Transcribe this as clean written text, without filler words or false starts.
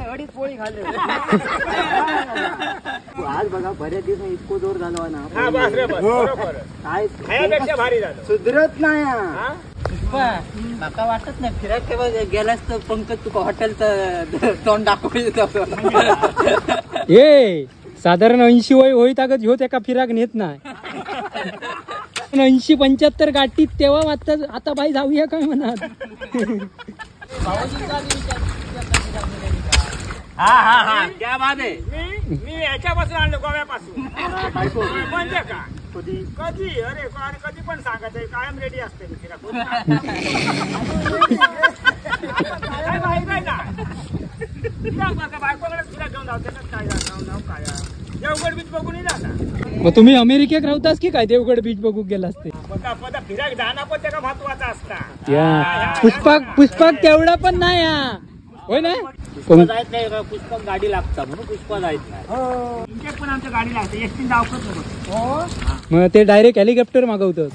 अडीच पोळी खाल्ले आज बघा बऱ्याच दिवस इतको जोर झाला ना काय भारी झालं सुधरत नाही माका वाटत नाही फिरायला केव्हा गेलास तर पंकज तुका हॉटेलचं तोंड दाखवू ए साधारण 80 वय होईत अगत ह्यो एका फिराक नेत नाही 80-75 गाठीत तेव्हा आता बाई जाऊया काय म्हणत क्या बात आहे मी याच्यापासून आणलो गोव्यापासून म्हणजे का कधी अरे कधी पण सांगायचं कायम रेडी असते मी तिला बायकोकडे तिला घेऊन जाऊ काय नाव काय देवगड बीच बघून जाता मग तुम्ही अमेरिकेत राहतास की काय देवगड बीच बघू गेला असते फिराक जाणं पण त्याला महत्वाचा असता पुष्पक तेवढा पण नाही होय ना जायत नाही का पुष्पक गाडी लागता म्हणून पुष्पा जायत नाही पण आमच्या गाडी लागते एसटी जाऊकच नको मग ते डायरेक्ट हेलिकॉप्टर मागवतात